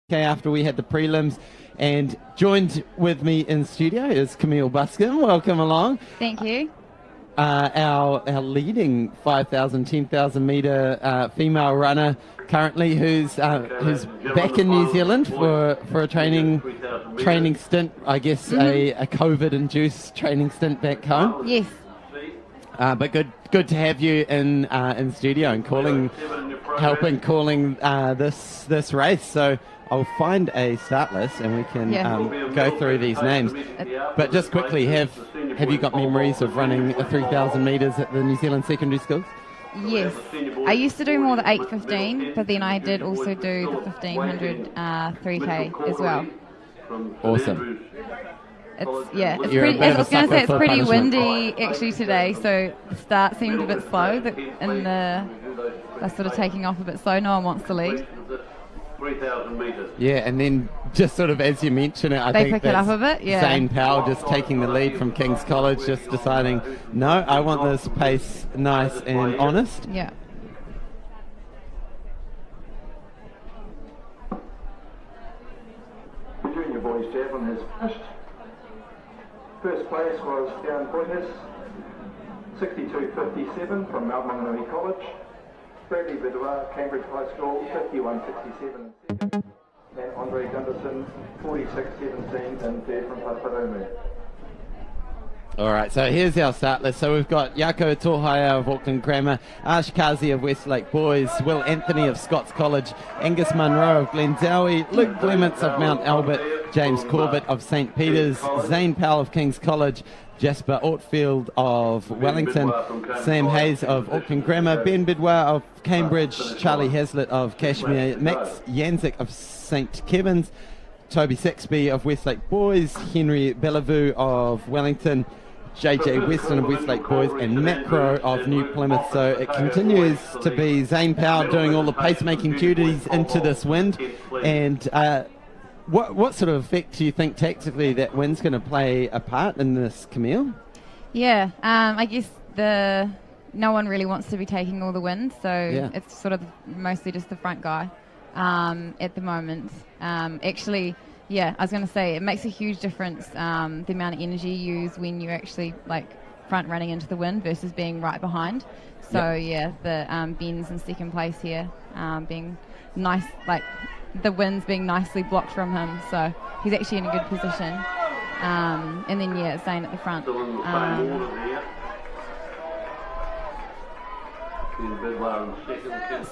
Okay, after we had the prelims, and joined with me in studio is Camille Buscombe. Welcome along. Thank you. Our leading 5,000, 10,000 metre female runner currently, who's back in New Zealand for a training stint. I guess a COVID-induced training stint back home. Yes. But good to have you in studio and helping calling this race. So I'll find a start list and we can go through these names. But just quickly, have you got memories of running 3,000 metres at the New Zealand secondary schools? Yes. I used to do more the 8:15, but then I did also do the 1,500 3K as well. Awesome. It's pretty windy actually today, so the start seemed a bit slow, and they're sort of taking off a bit slow. No one wants to lead. 3,000 metres. Yeah, and then just sort of as you mention it, I they think pick it up a bit. Yeah. Zane Powell just taking the lead from King's College, just deciding, no, I want this pace nice and honest. Yeah. The junior boys javelin has finished. First place was Darren Pointers, 62.57 from Mount Maunganui College. Bradley Bidwar, Cambridge High School, 51.67 second. And Andre Gunderson, 46.17 and third from Paparomu. All right, so here's our start list. So we've got Yako Tohaya of Auckland Grammar, Ash Kazi of Westlake Boys, Will Anthony of Scots College, Angus Munro of Glenzowie, Luke Clements of Mount Albert, James Corbett of St Peters, Zane Powell of King's College, Jasper Ortfield of Wellington, Sam Hayes of Auckland Grammar, Ben Bidwar of Cambridge, Charlie Hazlitt of Kashmir, Max Yanzik of St Kevin's, Toby Saxby of Westlake Boys, Henry Bellevue of Wellington, JJ Weston of Westlake Boys, and Matt Crow of New Plymouth. So it continues to be Zane Powell doing all the pacemaking duties into this wind. And what sort of effect do you think tactically that wind's going to play a part in this, Camille? Yeah, I guess no one really wants to be taking all the wind, so it's sort of mostly just the front guy at the moment. Actually, I was going to say it makes a huge difference the amount of energy you use when you're actually like front running into the wind versus being right behind. So the Ben's in second place here, being nice, like the wind's being nicely blocked from him, so he's actually in a good position. And then Zane at the front.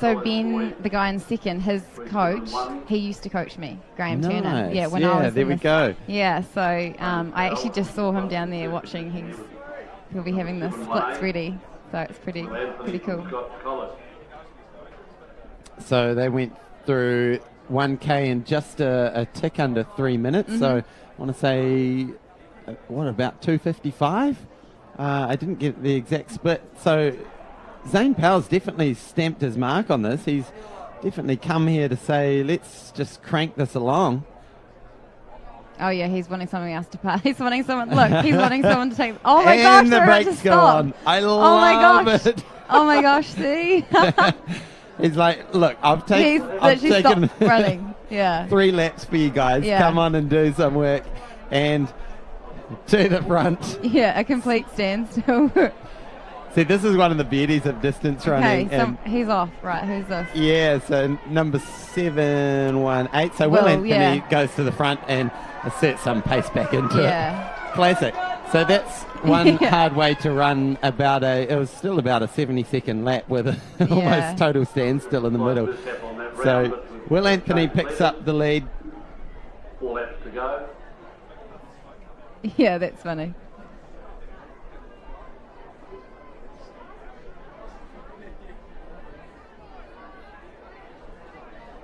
So Ben, the guy in second, his coach, he used to coach me, Graham Turner. Yeah, when I was there we go. Yeah, so I actually just saw him down there watching. He'll be having the splits ready, so it's pretty cool. So they went through 1K in just a tick under 3 minutes. So I want to say, about 2:55? I didn't get the exact split. So Zane Powell's definitely stamped his mark on this. He's definitely come here to say, let's just crank this along. Oh yeah, he's wanting something else to pass. He's wanting someone to take. Oh my gosh, and the brakes go on. I love it. Oh my gosh, see? He's like, look, I've taken stopped running. Yeah. 3 laps for you guys. Yeah. Come on and do some work. And to the front. Yeah, a complete standstill. See, this is one of the beauties of distance running. Okay, so he's off. Right, who's this? Yeah, so number 718. So Will Anthony goes to the front and asserts some pace back into it. Classic. So that's one hard way to run it was still about a 70-second lap with almost total standstill in the middle. So Will Anthony picks up the lead. 4 laps to go. Yeah, that's funny.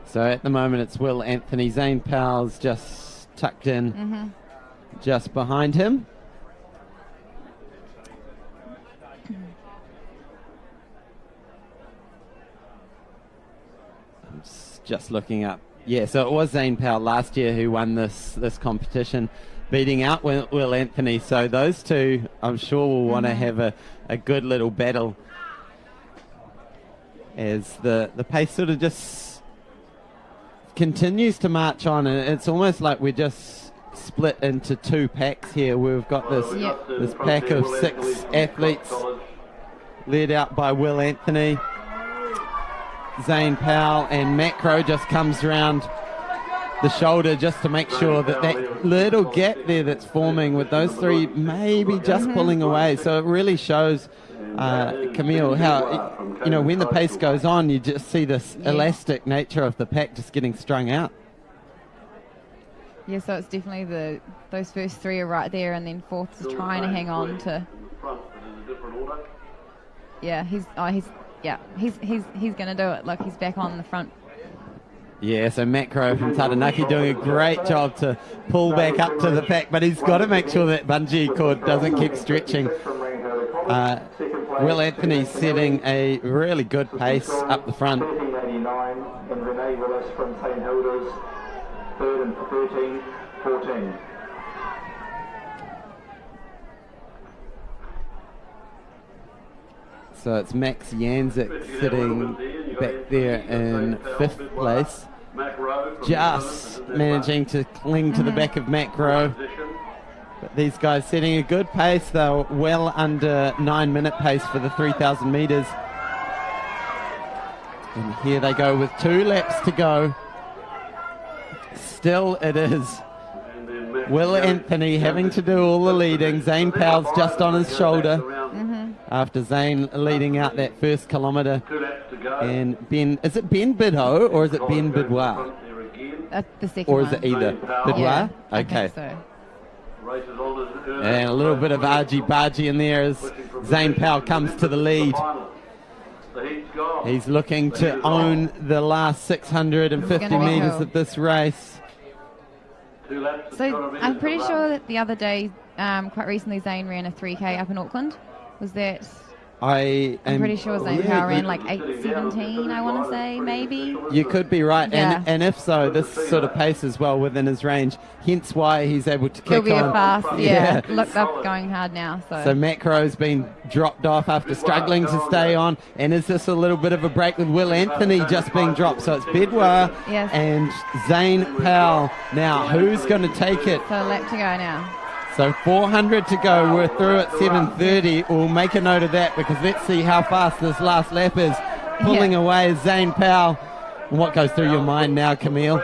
So at the moment it's Will Anthony. Zane Powell's just tucked in just behind him. I'm just looking up. Yeah, so it was Zane Powell last year who won this competition, beating out Will Anthony. So those two, I'm sure, will want to have a good little battle as the pace sort of just continues to march on, and it's almost like we're just split into two packs here. We've got this pack of 6 athletes led out by Will Anthony. Zane Powell and Macro just comes around the shoulder just to make sure that that little gap there that's forming with those 3 maybe just pulling away. So it really shows, Camille, how, you know, when the pace goes on, you just see this elastic nature of the pack just getting strung out. Yeah, so it's definitely those first 3 are right there, and then fourth is trying to hang on to. Yeah, he's going to do it. Look, he's back on the front. Yeah, so Macro from Taranaki doing a great job to pull back up to the pack, but he's got to make sure that bungee cord doesn't keep stretching. Will Anthony setting a really good pace up the front. 13.89, and Renee Willis from St Hilda's third and 13.14. So it's Max Janzik sitting back there in 5th place, just managing to cling to the back of Macro. But these guys setting a good pace, though, well under 9-minute pace for the 3,000 metres. And here they go with 2 laps to go. Still it is Will Anthony having to do all the leading. Zane Powell's just on his shoulder after Zane leading out that first kilometre. And Ben, is it Ben Bidot or is it Ben Bidouar? The second or is one. it either? Bidouar? Yeah, okay. I think so. And a little bit of argy-bargy in there as Zane Powell comes to the lead. He's looking to own the last 650 metres of this race. So I'm pretty sure that the other day, quite recently, Zane ran a 3K up in Auckland. Was that? I'm pretty sure Zane Powell ran like 8:17, I want to say, maybe. You could be right, Yeah. and if so, this sort of pace is well within his range, hence why he's able to kick He'll be on. a fast, yeah. Look, they're going hard now. So Macro's been dropped off after struggling to stay on, and is this a little bit of a break with Will Anthony just being dropped? So it's Bedouar and Zane Powell. Now, who's going to take it? So a lap to go now. So 400 to go. We're through at 7:30. We'll make a note of that because let's see how fast this last lap is. Pulling away Zane Powell. What goes through your mind now, Camille?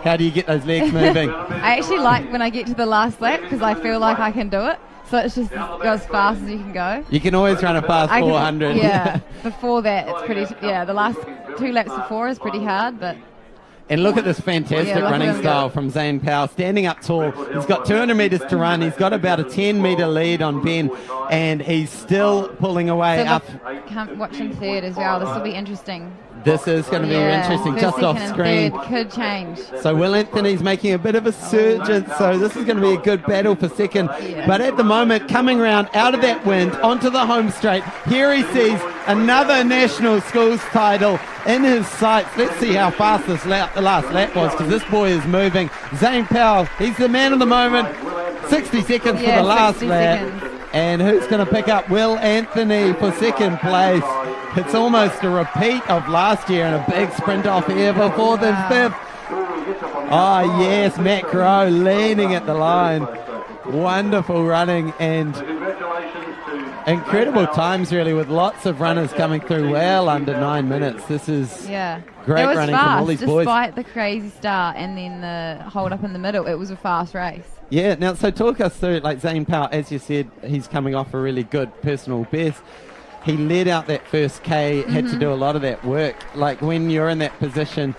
How do you get those legs moving? I actually like when I get to the last lap because I feel like I can do it. So it's just go as fast as you can go. You can always run a fast 400. Yeah. Before that, it's pretty. The last 2 laps before is pretty hard, but. And look at this fantastic running style from Zane Powell, standing up tall. He's got 200 metres to run. He's got about a 10-metre lead on Ben, and he's still pulling away up. Watching third as well. This will be interesting. This is going to be interesting, First, just off second, screen. And third could change. So Will Anthony's making a bit of a surge, so this is going to be a good battle for second. But at the moment, coming round out of that wind onto the home straight, here he sees another national schools title in his sights. Let's see how fast this the last lap was, because this boy is moving. Zane Powell, he's the man of the moment. 60 seconds for the last lap. Seconds. And who's going to pick up Will Anthony for second place? It's almost a repeat of last year and a big sprint off here for fourth and fifth. Oh yes, Macro leaning at the line. Wonderful running and incredible times really, with lots of runners coming through well under 9 minutes. This is great it was running fast, from all these boys. Despite the crazy start and then the hold up in the middle, it was a fast race. Yeah, now so talk us through, like Zane Powell, as you said, he's coming off a really good personal best. He led out that first K, had to do a lot of that work. Like when you're in that position,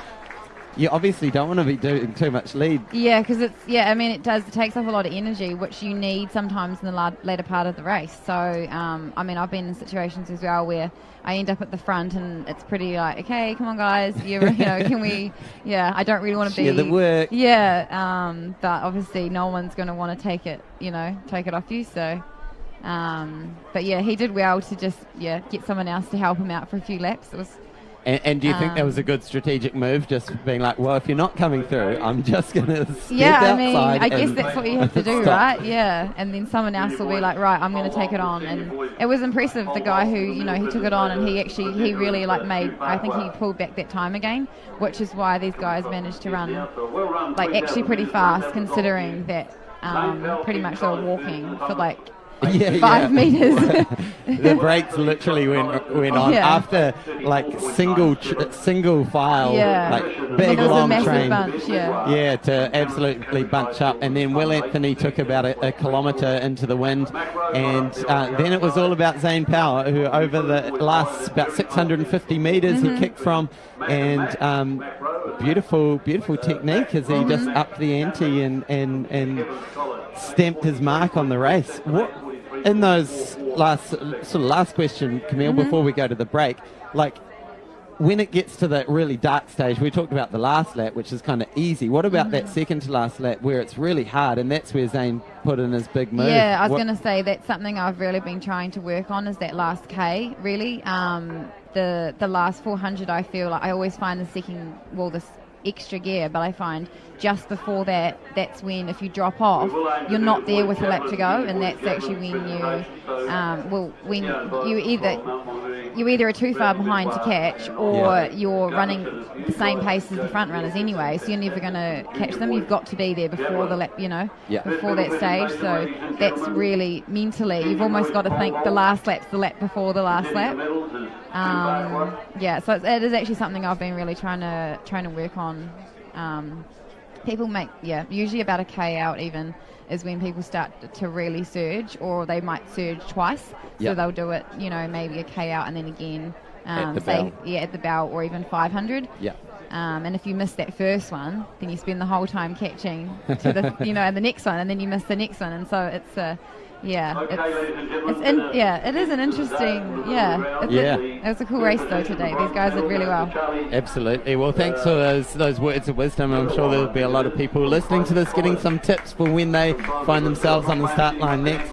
you obviously don't want to be doing too much lead. Yeah, because it takes up a lot of energy, which you need sometimes in the later part of the race. So, I've been in situations as well where I end up at the front and it's pretty like, okay, come on guys, can we, I don't really want to be. Share the work. Yeah, but obviously no one's going to want to take it off you, so. But he did well to just get someone else to help him out for a few laps. And do you think that was a good strategic move, just being like, well, if you're not coming through, I'm just going to Yeah, I mean, I guess that's what you have to do, stop. right? Yeah, and then someone else will be like, right, I'm going to take it on. And it was impressive, the guy who, you know, he took it on, and he really like I think he pulled back that time again, which is why these guys managed to run like actually pretty fast, considering that pretty much they were walking for like 5 meters. The brakes literally went on after like single file, like big long train. Bunch, to absolutely bunch up. And then Will Anthony took about a kilometre into the wind, and then it was all about Zane Power, who over the last about 650 metres he kicked from, and beautiful technique as he just upped the ante and stamped his mark on the race. What in those last question, Camille, before we go to the break, like when it gets to that really dark stage, we talked about the last lap, which is kind of easy. What about that second to last lap where it's really hard, and that's where Zane put in his big move? Yeah, I was going to say that's something I've really been trying to work on, is that last K, really. The last 400, I feel like I always find this extra gear, but I find just before that's when, if you drop off, you're not there with a lap to go, and that's actually when you either are too far behind to catch, or you're running the same pace as the front runners anyway, so you're never going to catch them. You've got to be there before the lap, before that stage. So that's really mentally, you've almost got to think the last lap's the lap before the last lap. So it is actually something I've been really trying to work on. People make usually about a K out even is when people start to really surge, or they might surge twice. So they'll do it, maybe a K out and then again, at the bell, or even 500. And if you miss that first one, then you spend the whole time catching to the and the next one, and then you miss the next one, and so it's it is an interesting, it was a cool race though today. These guys did really well. Absolutely. Well, thanks for those words of wisdom. I'm sure there'll be a lot of people listening to this getting some tips for when they find themselves on the start line next.